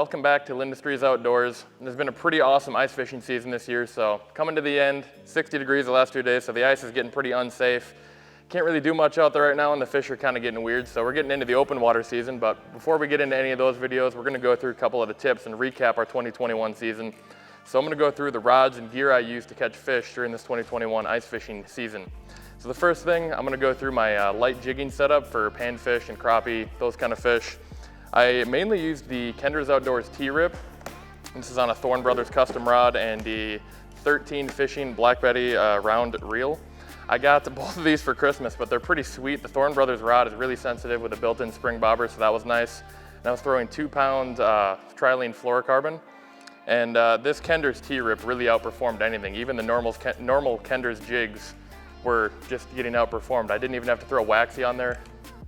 welcome back to Kenders Outdoors. There's been a pretty awesome ice fishing season this year, so coming to the end, 60 degrees the last 2 days, so the ice is getting pretty unsafe. Can't really do much out there right now, and the fish are kind of getting weird, so we're getting into the open water season. But before we get into any of those videos, we're gonna go through a couple of the tips and recap our 2021 season. So I'm gonna go through the rods and gear I used to catch fish during this 2021 ice fishing season. So the first thing, I'm gonna go through my light jigging setup for panfish and crappie, those kind of fish. I mainly used the Kenders Outdoors T-Rip. This is on a Thorn Brothers custom rod and the 13 Fishing Black Betty round reel. I got both of these for Christmas, but they're pretty sweet. The Thorn Brothers rod is really sensitive with a built-in spring bobber, so that was nice. And I was throwing 2-pound trilene fluorocarbon. And this Kenders T-Rip really outperformed anything. Even the normal Kenders jigs were just getting outperformed. I didn't even have to throw waxy on there.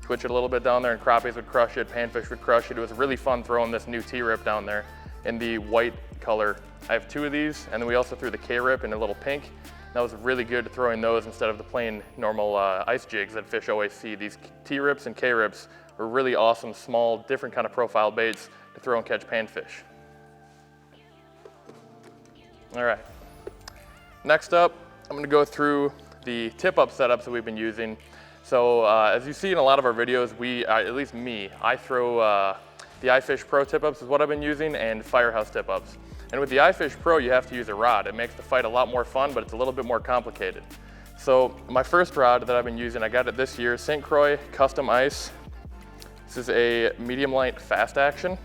Twitch it a little bit down there and crappies would crush it, panfish would crush it. It was really fun throwing this new T-Rip down there in the white color. I have 2 of these, and then we also threw the K-Rip in a little pink. That was really good throwing those instead of the plain normal ice jigs that fish always see. These T-Rips and K-Rips were really awesome, small, different kind of profile baits to throw and catch panfish. All right, next up, I'm gonna go through the tip-up setups that we've been using. So as you see in a lot of our videos, at least me, I throw the iFishPro tip-ups is what I've been using, and Firehouse tip-ups. And with the iFishPro, you have to use a rod. It makes the fight a lot more fun, but it's a little bit more complicated. So my first rod that I've been using, I got it this year, St. Croix Custom Ice. This is a medium light fast action.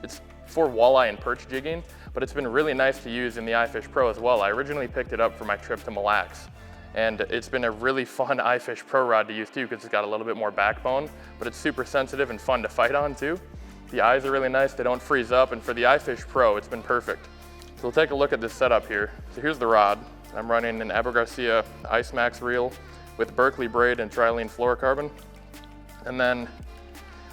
It's for walleye and perch jigging, but it's been really nice to use in the iFishPro as well. I originally picked it up for my trip to Mille Lacs. And it's been a really fun iFishPro rod to use too, because it's got a little bit more backbone, but it's super sensitive and fun to fight on too. The eyes are really nice, they don't freeze up, and for the iFishPro, it's been perfect. So we'll take a look at this setup here. So here's the rod. I'm running an Garcia Ice Max reel with Berkley braid and trilene fluorocarbon. And then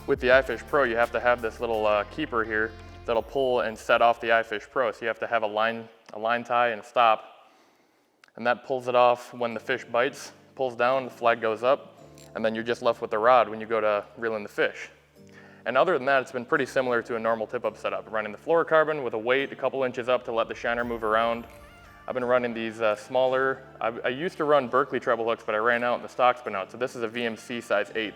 with the iFishPro, you have to have this little keeper here that'll pull and set off the iFishPro. So you have to have a line tie and a stop. And that pulls it off when the fish bites, pulls down, the flag goes up, and then you're just left with the rod when you go to reel in the fish. And other than that, it's been pretty similar to a normal tip-up setup. Running the fluorocarbon with a weight a couple inches up to let the shiner move around. I've been running these smaller, I used to run Berkley treble hooks, but I ran out and the stock's been out. So this is a VMC size 8.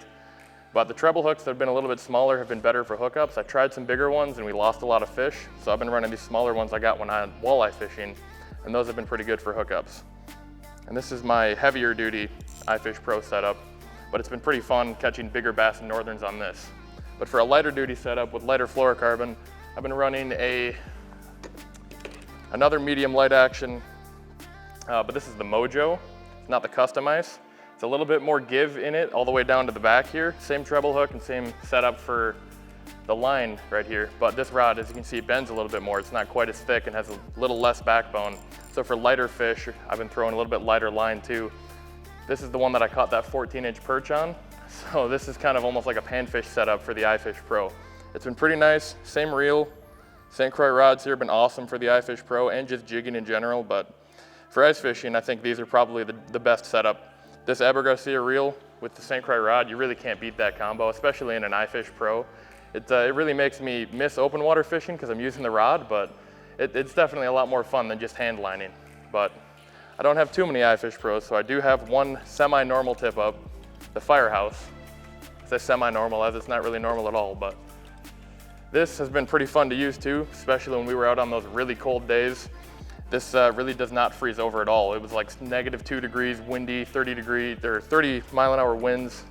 But the treble hooks that have been a little bit smaller have been better for hookups. I tried some bigger ones and we lost a lot of fish. So I've been running these smaller ones I got when I went walleye fishing, and those have been pretty good for hookups. And this is my heavier duty iFishPro setup, but it's been pretty fun catching bigger bass and northerns on this. But for a lighter duty setup with lighter fluorocarbon, I've been running another medium light action, but this is the Mojo. It's not the custom ice. It's a little bit more give in it all the way down to the back here. Same treble hook and same setup for the line right here, but this rod, as you can see, bends a little bit more. It's not quite as thick and has a little less backbone. So for lighter fish, I've been throwing a little bit lighter line too. This is the one that I caught that 14-inch perch on. So this is kind of almost like a panfish setup for the iFishPro. It's been pretty nice, same reel. St. Croix rods here have been awesome for the iFishPro and just jigging in general, but for ice fishing, I think these are probably the best setup. This Garcia reel with the St. Croix rod, you really can't beat that combo, especially in an iFishPro. It really makes me miss open water fishing because I'm using the rod, but it's definitely a lot more fun than just hand lining. But I don't have too many iFishPros, so I do have one semi-normal tip-up, the Firehouse. I say semi-normal as it's not really normal at all, but this has been pretty fun to use too, especially when we were out on those really cold days. This really does not freeze over at all. It was like -2 degrees, windy, 30 mile-an-hour winds.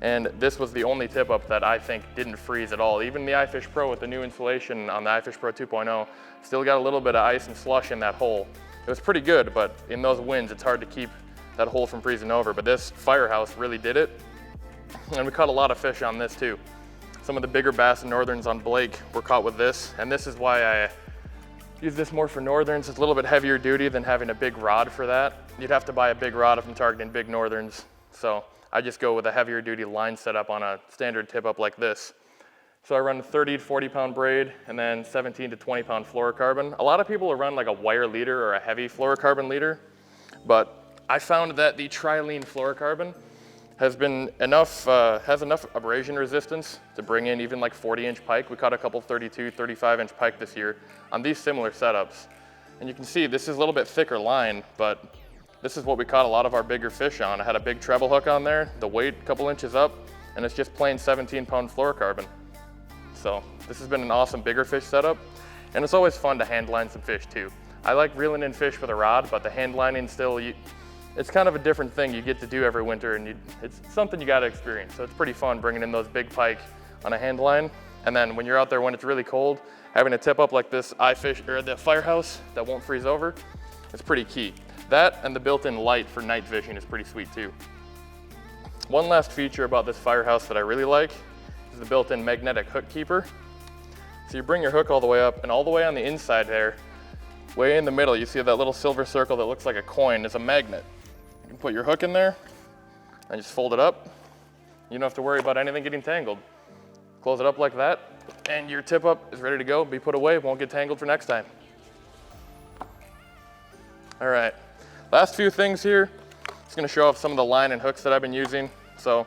And this was the only tip-up that I think didn't freeze at all. Even the iFishPro with the new insulation on the iFishPro 2.0 still got a little bit of ice and slush in that hole. It was pretty good, but in those winds, it's hard to keep that hole from freezing over. But this Firehouse really did it. And we caught a lot of fish on this too. Some of the bigger bass and northerns on Blake were caught with this. And this is why I use this more for northerns. It's a little bit heavier duty than having a big rod for that. You'd have to buy a big rod if I'm targeting big northerns. So I just go with a heavier duty line setup on a standard tip up like this. So I run a 30 to 40 pound braid and then 17 to 20 pound fluorocarbon. A lot of people will run like a wire leader or a heavy fluorocarbon leader, but I found that the trilene fluorocarbon has enough abrasion resistance to bring in even like 40-inch pike. We caught a couple 32, 35-inch pike this year on these similar setups. And you can see this is a little bit thicker line, but this is what we caught a lot of our bigger fish on. I had a big treble hook on there, the weight a couple inches up, and it's just plain 17-pound fluorocarbon. So this has been an awesome bigger fish setup, and it's always fun to hand line some fish too. I like reeling in fish with a rod, but the hand lining still, it's kind of a different thing you get to do every winter, and it's something you got to experience. So it's pretty fun bringing in those big pike on a hand line. And then when you're out there when it's really cold, having a tip up like this the Firehouse that won't freeze over, it's pretty key. That and the built-in light for night fishing is pretty sweet too. One last feature about this Firehouse that I really like is the built-in magnetic hook keeper. So you bring your hook all the way up, and all the way on the inside there, way in the middle, you see that little silver circle that looks like a coin is a magnet. You can put your hook in there and just fold it up. You don't have to worry about anything getting tangled. Close it up like that, and your tip up is ready to go, be put away, won't get tangled for next time. All right, last few things here. Just gonna show off some of the line and hooks that I've been using. So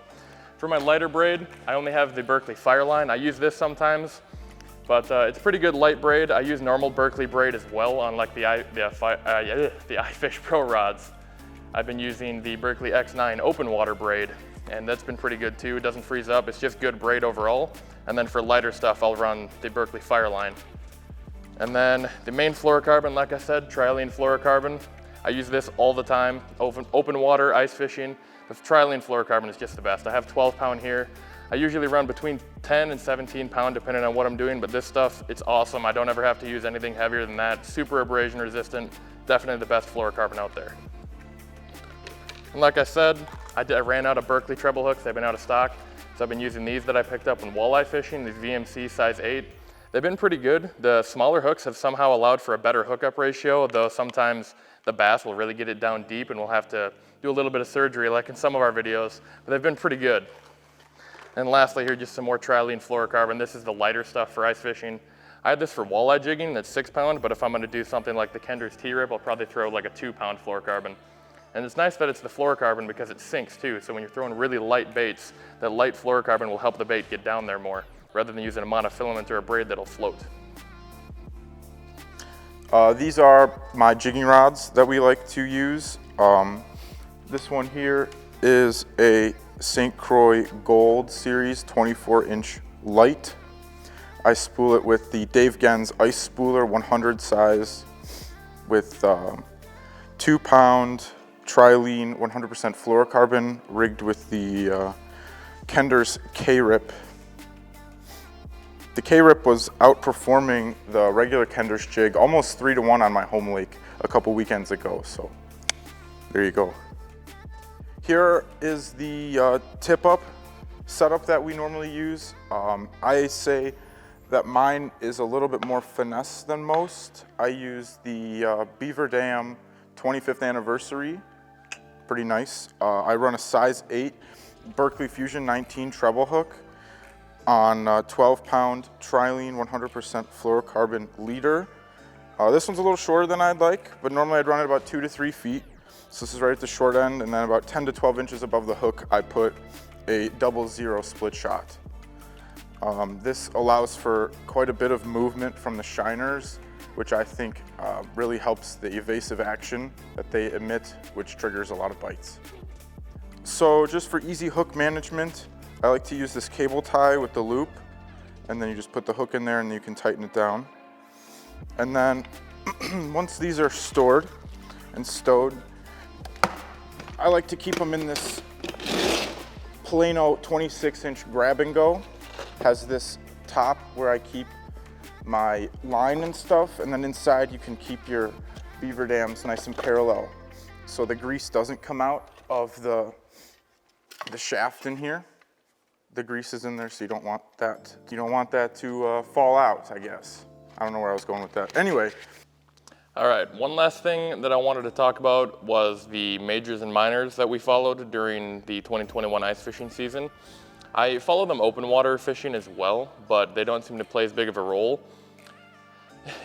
for my lighter braid, I only have the Berkley Fire line. I use this sometimes, but it's pretty good light braid. I use normal Berkley braid as well on like the iFishPro rods. I've been using the Berkley X9 open water braid, and that's been pretty good too. It doesn't freeze up, it's just good braid overall. And then for lighter stuff, I'll run the Berkley Fire line. And then the main fluorocarbon, like I said, trilene fluorocarbon. I use this all the time, open water, ice fishing. The trilene fluorocarbon is just the best. I have 12-pound here. I usually run between 10 and 17 pound depending on what I'm doing, but this stuff, it's awesome. I don't ever have to use anything heavier than that. Super abrasion resistant, definitely the best fluorocarbon out there. And like I said, I ran out of Berkley treble hooks. They've been out of stock. So I've been using these that I picked up in walleye fishing, these VMC size 8. They've been pretty good. The smaller hooks have somehow allowed for a better hookup ratio, though sometimes the bass will really get it down deep and we'll have to do a little bit of surgery like in some of our videos, but they've been pretty good. And lastly here, just some more trilene fluorocarbon. This is the lighter stuff for ice fishing. I had this for walleye jigging, that's 6-pound, but if I'm gonna do something like the Kenders T-Rip, I'll probably throw like a 2-pound fluorocarbon. And it's nice that it's the fluorocarbon because it sinks too, so when you're throwing really light baits, that light fluorocarbon will help the bait get down there more, rather than using a monofilament or a braid that'll float. These are my jigging rods that we like to use. This one here is a St. Croix Gold Series 24-inch light. I spool it with the Dave Gens Ice Spooler 100 size with 2-pound trilene 100% fluorocarbon rigged with the Kenders K-Rip. The K-Rip was outperforming the regular Kenders jig almost 3-to-1 on my home lake a couple weekends ago, so there you go. Here is the tip-up setup that we normally use. I say that mine is a little bit more finesse than most. I use the Beaver Dam 25th anniversary, pretty nice. I run a size 8 Berkley Fusion 19 treble hook on 12-pound trilene 100% fluorocarbon leader. This one's a little shorter than I'd like, but normally I'd run it about 2 to 3 feet. So this is right at the short end, and then about 10 to 12 inches above the hook, I put a 00 split shot. This allows for quite a bit of movement from the shiners, which I think really helps the evasive action that they emit, which triggers a lot of bites. So just for easy hook management, I like to use this cable tie with the loop, and then you just put the hook in there and you can tighten it down. And then once these are stored and stowed, I like to keep them in this Plano 26-inch grab and go. Has this top where I keep my line and stuff, and then inside you can keep your beaver dams nice and parallel, so the grease doesn't come out of the shaft in here. The grease is in there, so you don't want that. You don't want that to fall out, I guess. I don't know where I was going with that. Anyway. All right, one last thing that I wanted to talk about was the majors and minors that we followed during the 2021 ice fishing season. I follow them open water fishing as well, but they don't seem to play as big of a role.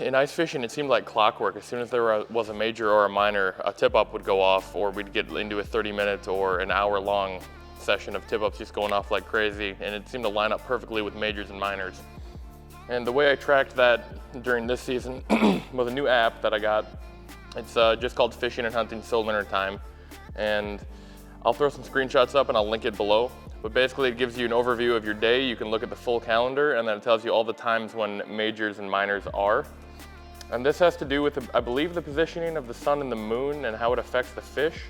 In ice fishing, it seemed like clockwork. As soon as there was a major or a minor, a tip-up would go off, or we'd get into a 30-minute or an hour-long session of Tipups just going off like crazy, and it seemed to line up perfectly with majors and minors. And the way I tracked that during this season was a new app that I got. It's just called Fishing and Hunting So Winter Time, and I'll throw some screenshots up and I'll link it below. But basically it gives you an overview of your day. You can look at the full calendar, and then it tells you all the times when majors and minors are. And this has to do with, I believe, the positioning of the sun and the moon and how it affects the fish.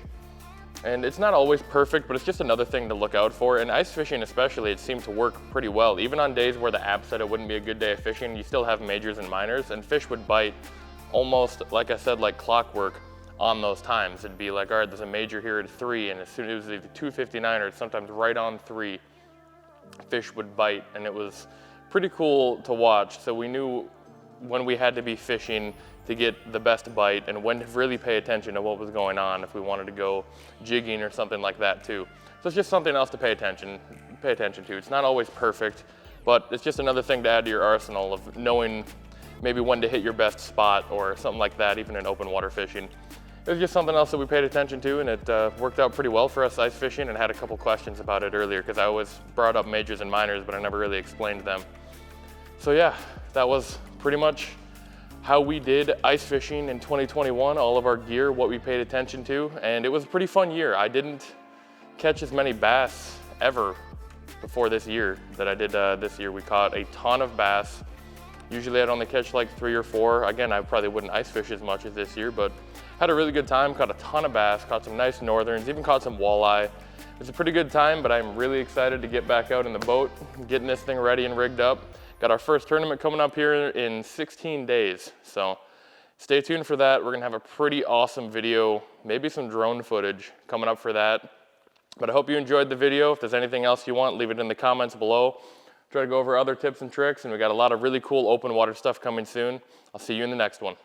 And it's not always perfect, but it's just another thing to look out for. And ice fishing especially, it seemed to work pretty well. Even on days where the app said it wouldn't be a good day of fishing, you still have majors and minors, and fish would bite almost, like I said, like clockwork on those times. It'd be like, all right, there's a major here at 3, and as soon as it was either 2:59 or sometimes right on 3, fish would bite, and it was pretty cool to watch. So we knew when we had to be fishing to get the best bite and when to really pay attention to what was going on if we wanted to go jigging or something like that too. So it's just something else to pay attention to. It's not always perfect, but it's just another thing to add to your arsenal of knowing maybe when to hit your best spot or something like that, even in open water fishing. It was just something else that we paid attention to, and it worked out pretty well for us ice fishing, and had a couple questions about it earlier because I always brought up majors and minors, but I never really explained them. So yeah, that was pretty much how we did ice fishing in 2021, all of our gear, what we paid attention to, and it was a pretty fun year. I didn't catch as many bass ever before this year that I did this year. We caught a ton of bass. Usually I'd only catch like 3 or 4. Again, I probably wouldn't ice fish as much as this year, but had a really good time, caught a ton of bass, caught some nice northerns, even caught some walleye. It was a pretty good time, but I'm really excited to get back out in the boat, getting this thing ready and rigged up. Got our first tournament coming up here in 16 days, so stay tuned for that. We're gonna have a pretty awesome video, maybe some drone footage coming up for that. But I hope you enjoyed the video. If there's anything else you want, leave it in the comments below. Try to go over other tips and tricks, and we got a lot of really cool open water stuff coming soon. I'll see you in the next one.